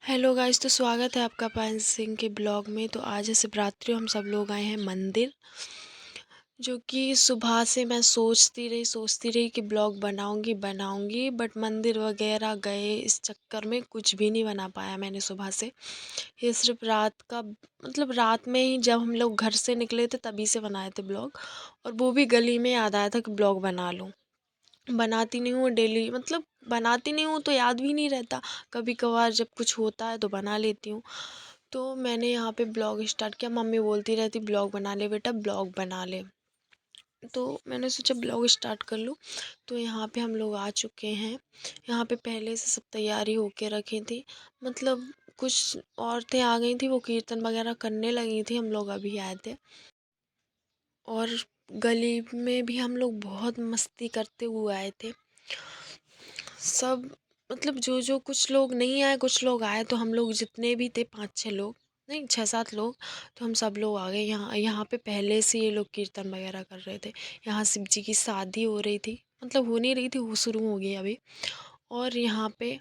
Hello guys, तो स्वागत है आपका पायल सिंह के ब्लॉग में। तो आज है शिवरात्रि, हम सब लोग आए हैं मंदिर। जो कि सुबह से मैं सोचती रही कि ब्लॉग बनाऊंगी, बट मंदिर वगैरह गए, इस चक्कर में कुछ भी नहीं बना पाया मैंने सुबह से। ये सिर्फ रात का, मतलब रात में ही जब हम लोग घर से निकले थे तभी से बनाए थे ब्लॉग। और वो भी गली में याद आया था कि ब्लॉग बना लूँ। बनाती नहीं हूँ डेली, मतलब बनाती नहीं हूँ तो याद भी नहीं रहता। कभी कभार जब कुछ होता है तो बना लेती हूँ। तो मैंने यहाँ पे ब्लॉग स्टार्ट किया। मम्मी बोलती रहती ब्लॉग बना ले बेटा, ब्लॉग बना ले। तो मैंने सोचा ब्लॉग स्टार्ट कर लूँ। तो यहाँ पे हम लोग आ चुके हैं। यहाँ पे पहले से सब तैयारी होके रखी थी, मतलब कुछ औरतें आ गई थी, वो कीर्तन वगैरह करने लगी थी। हम लोग अभी आए थे। और गली में भी हम लोग बहुत मस्ती करते हुए आए थे सब। मतलब जो जो कुछ लोग नहीं आए, कुछ लोग आए, तो हम लोग जितने भी थे 5-6 लोग, नहीं 6-7 लोग, तो हम सब लोग आ गए। यहाँ यहाँ पे पहले से ये लोग कीर्तन वगैरह कर रहे थे। यहाँ शिव जी की शादी हो रही थी, मतलब हो नहीं रही थी, वो शुरू हो गई अभी। और यहाँ पे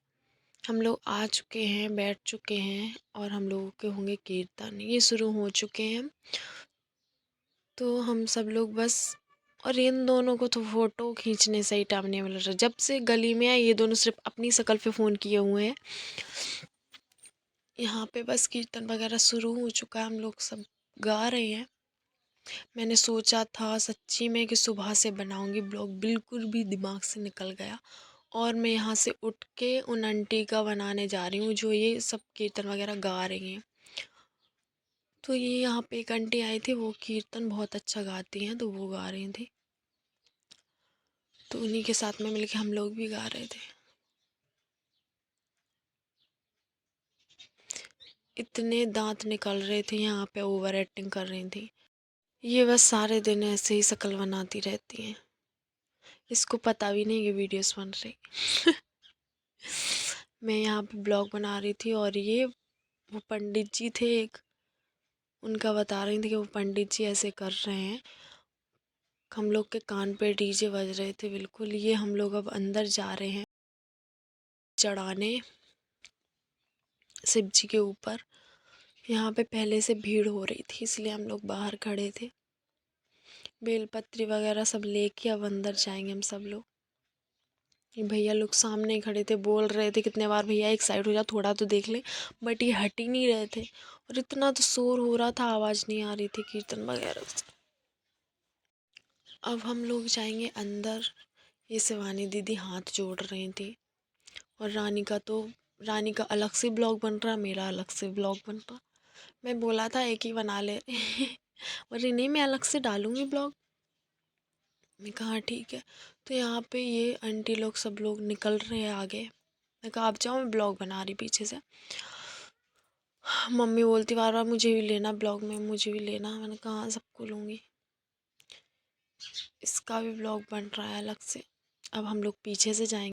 हम लोग आ चुके हैं, बैठ चुके हैं, और हम लोगों के होंगे कीर्तन, ये शुरू हो चुके हैं। तो हम सब लोग बस, और इन दोनों को तो फोटो खींचने से ही टाइम नहीं मिल रहा। जब से गली में आए ये दोनों सिर्फ अपनी शक्ल पे फ़ोन किए हुए हैं। यहाँ पे बस कीर्तन वगैरह शुरू हो चुका है, हम लोग सब गा रहे हैं। मैंने सोचा था सच्ची में कि सुबह से बनाऊंगी ब्लॉग, बिल्कुल भी दिमाग से निकल गया। और मैं यहाँ से उठ के उन आंटी का बनाने जा रही हूँ जो ये सब कीर्तन वगैरह गा रही हैं। तो ये यहाँ पे एक आंटी आई थी, वो कीर्तन बहुत अच्छा गाती हैं, तो वो गा रही थी। तो उन्हीं के साथ में मिलके हम लोग भी गा रहे थे। इतने दांत निकल रहे थे, यहाँ पे ओवर एक्टिंग कर रही थी। ये बस सारे दिन ऐसे ही शक्ल बनाती रहती हैं, इसको पता भी नहीं कि वीडियोस बन रही। मैं यहाँ पे ब्लॉग बना रही थी, और ये वो पंडित जी थे एक, उनका बता रही थी कि वो पंडित जी ऐसे कर रहे हैं। हम लोग के कान पे डीजे बज रहे थे बिल्कुल। ये हम लोग अब अंदर जा रहे हैं चढ़ाने शिव जी के ऊपर। यहाँ पे पहले से भीड़ हो रही थी, इसलिए हम लोग बाहर खड़े थे। बेलपत्री वगैरह सब लेके अब अंदर जाएंगे हम सब लोग। ये भैया लोग सामने ही खड़े थे, बोल रहे थे कितने बार, भैया एक साइड हो जा, थोड़ा तो देख ले। बट ये हट ही नहीं रहे थे, और इतना तो शोर हो रहा था, आवाज़ नहीं आ रही थी कीर्तन वगैरह से। अब हम लोग जाएंगे अंदर। ये शिवानी दीदी हाथ जोड़ रही थी। और रानी का अलग से ब्लॉग बन रहा, मेरा अलग से ब्लॉग बन रहा। मैं बोला था एक ही बना ले। अरे नहीं, मैं अलग से डालूंगी ब्लॉग। मैं कहा ठीक है। तो यहाँ पे ये आंटी लोग सब लोग निकल रहे हैं आगे। मैं कहा आप जाओ, मैं ब्लॉग बना रही पीछे से। मम्मी बोलती बार बार मुझे भी लेना ब्लॉग में, मुझे भी लेना। मैंने कहा हाँ, सबको लूँगी। इसका भी ब्लॉग बन रहा है अलग से। अब हम लोग पीछे से जाएंगे।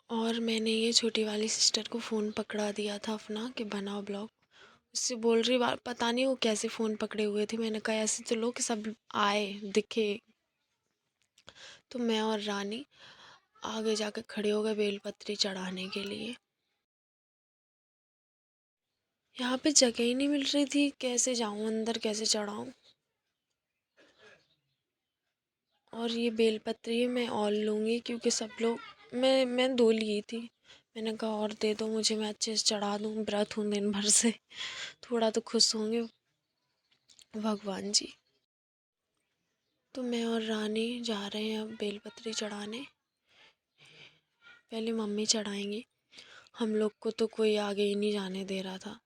और मैंने ये छोटी वाली सिस्टर को फ़ोन पकड़ा दिया था अपना कि बनाओ ब्लॉग। उससे बोल रही बार, पता नहीं वो कैसे फ़ोन पकड़े हुए थे। मैंने कहा ऐसे तो लो कि सब आए दिखे। तो मैं और रानी आगे जाके खड़े हो गए बेलपत्री चढ़ाने के लिए। यहाँ पे जगह ही नहीं मिल रही थी, कैसे जाऊँ अंदर, कैसे चढ़ाऊँ। और ये बेलपत्री मैं और लूँगी, क्योंकि सब लोग, मैं 2 ली थी। मैंने कहा और दे दो मुझे, मैं अच्छे से चढ़ा दूँ, व्रत हूँ दिन भर से। थोड़ा तो खुश होंगे भगवान जी। तो मैं और रानी जा रहे हैं अब बेलपत्री चढ़ाने। पहले मम्मी चढ़ाएंगी, हम लोग को तो कोई आगे ही नहीं जाने दे रहा था।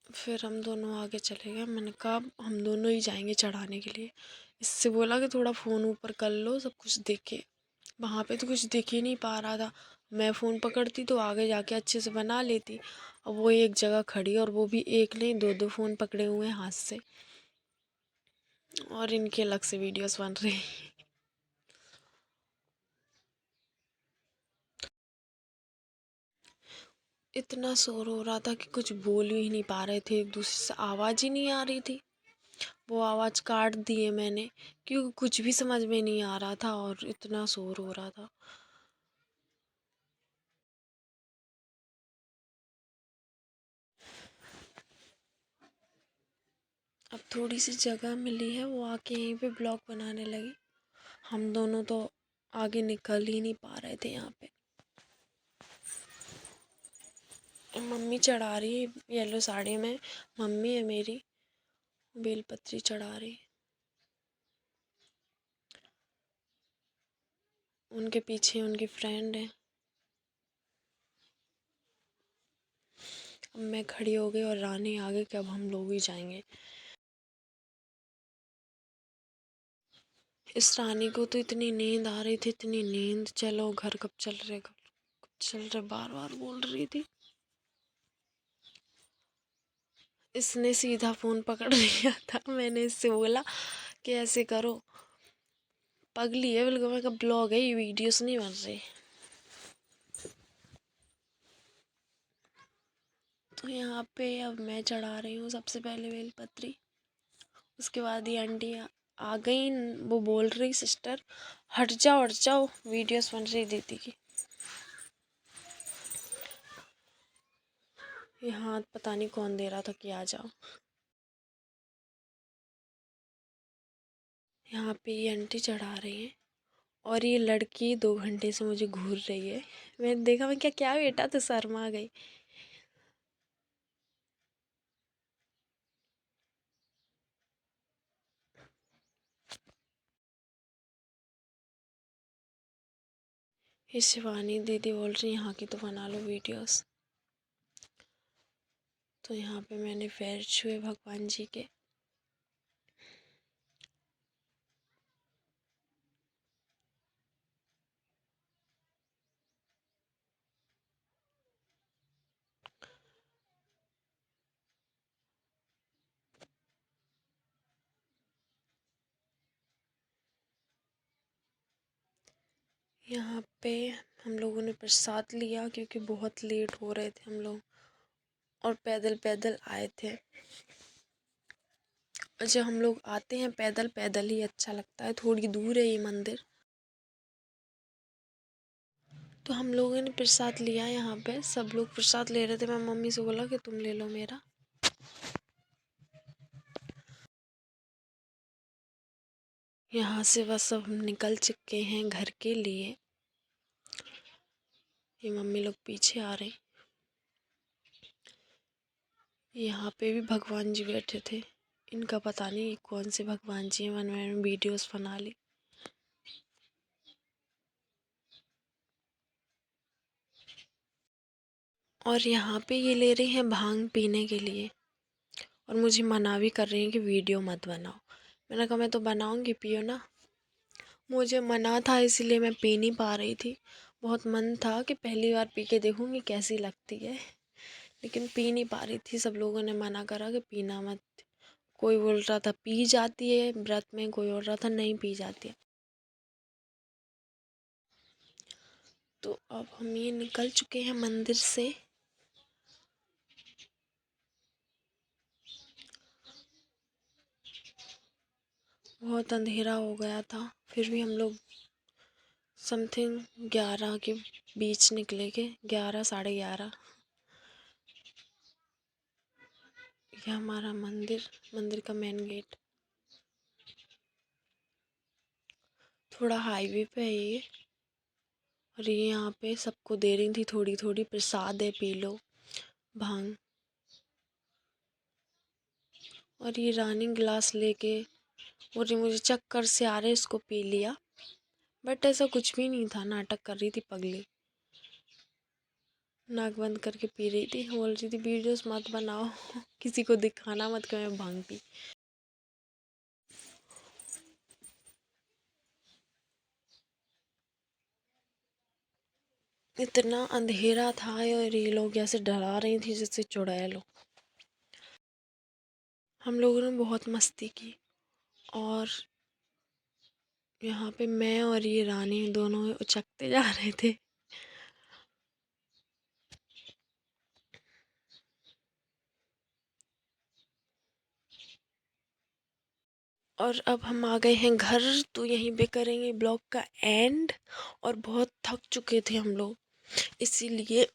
फिर हम दोनों आगे चले गए। मैंने कहा हम दोनों ही जाएंगे चढ़ाने के लिए। इससे बोला कि थोड़ा फ़ोन ऊपर कर लो, सब कुछ दिखे। वहाँ पे तो कुछ दिख ही नहीं पा रहा था। मैं फ़ोन पकड़ती तो आगे जाके अच्छे से बना लेती। अब वो एक जगह खड़ी, और वो भी एक नहीं, 2-2 फ़ोन पकड़े हुए हैं हाथ से, और इनके अलग से वीडियोस बन रही। इतना शोर हो रहा था कि कुछ बोल ही नहीं पा रहे थे एक दूसरे से, आवाज़ ही नहीं आ रही थी। वो आवाज़ काट दिए मैंने, क्योंकि कुछ भी समझ में नहीं आ रहा था और इतना शोर हो रहा था। थोड़ी सी जगह मिली है, वो आके यहीं पे ब्लॉग बनाने लगी। हम दोनों तो आगे निकल ही नहीं पा रहे थे यहाँ पे। मम्मी चढ़ा रही है येलो साड़ी में, मम्मी है मेरी, बेलपत्री चढ़ा रही। उनके पीछे उनकी फ्रेंड है। अब मैं खड़ी हो गई और रानी आ गई कि अब हम लोग ही जाएंगे। इस रानी को तो इतनी नींद आ रही थी, इतनी नींद, चलो घर कब चल रहे, कब चल रहे बार बार बोल रही थी। इसने सीधा फ़ोन पकड़ लिया था। मैंने इससे बोला कि ऐसे करो, पगली है बिल्कुल। मैं कहा ब्लॉग है ये, वीडियोस नहीं बन रही। तो यहाँ पे अब मैं चढ़ा रही हूँ सबसे पहले बेलपत्री। उसके बाद ये आंटी आ गई, वो बोल रही सिस्टर हट जाओ, वीडियोस बन रही दीदी की। ये हाथ पता नहीं कौन दे रहा था कि आ जाओ। यहाँ पे ये आंटी चढ़ा रही है और ये लड़की 2 घंटे से मुझे घूर रही है। मैंने देखा, मैं क्या बेटा तो शर्मा गई। ये शिवानी दीदी बोल रही यहाँ की तो बना लो वीडियोस। तो यहाँ पे मैंने पैर छुए भगवान जी के। यहाँ पे हम लोगों ने प्रसाद लिया क्योंकि बहुत लेट हो रहे थे हम लोग, और पैदल पैदल आए थे। और जब हम लोग आते हैं पैदल पैदल ही अच्छा लगता है। थोड़ी दूर है ये मंदिर। तो हम लोगों ने प्रसाद लिया। यहाँ पे सब लोग प्रसाद ले रहे थे। मैं मम्मी से बोला कि तुम ले लो मेरा। यहाँ से बस अब हम निकल चुके हैं घर के लिए। ये मम्मी लोग पीछे आ रहे। यहाँ पे भी भगवान जी बैठे थे। इनका पता नहीं कौन से भगवान जी हैं, मैंने वीडियोस बना ली। और यहाँ पे ये ले रही हैं भांग पीने के लिए, और मुझे मना भी कर रही हैं कि वीडियो मत बनाओ। मैंने कहा मैं तो बनाऊंगी, पियो ना। मुझे मना था इसलिए मैं पी नहीं पा रही थी। बहुत मन था कि पहली बार पी के देखूंगी कैसी लगती है, लेकिन पी नहीं पा रही थी। सब लोगों ने मना करा कि पीना मत। कोई बोल रहा था पी जाती है व्रत में, कोई बोल रहा था नहीं पी जाती है। तो अब हम ये निकल चुके हैं मंदिर से। बहुत अंधेरा हो गया था, फिर भी हम लोग समथिंग 11 के बीच निकले के, 11 साढ़े 11। यह हमारा मंदिर का मेन गेट। थोड़ा हाईवे पे है ये। और ये यहाँ पे सबको दे रही थी थोड़ी थोड़ी, प्रसाद है पी लो भांग। और ये रानी गिलास लेके, और ये मुझे चक्कर से आ रहे, इसको पी लिया। बट ऐसा कुछ भी नहीं था, नाटक कर रही थी पगली। नाक बंद करके पी रही थी, बोल रही थी वीडियोस मत बनाओ किसी को दिखाना मत कि मैं भांग पी। इतना अंधेरा था और ये लोग ऐसे डरा रही थी जैसे चुड़ैल हो। हम लोगों ने बहुत मस्ती की। और यहाँ पे मैं और ये रानी दोनों उचकते जा रहे थे। और अब हम आ गए हैं घर, तो यहीं पे करेंगे ब्लॉग का एंड। और बहुत थक चुके थे हम लोग, इसीलिए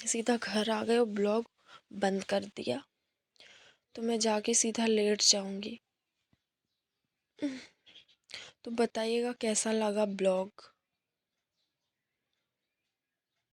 सीधा घर आ गए और ब्लॉग बंद कर दिया। तो मैं जाके सीधा लेट जाऊंगी। तो बताइएगा कैसा लगा ब्लॉग।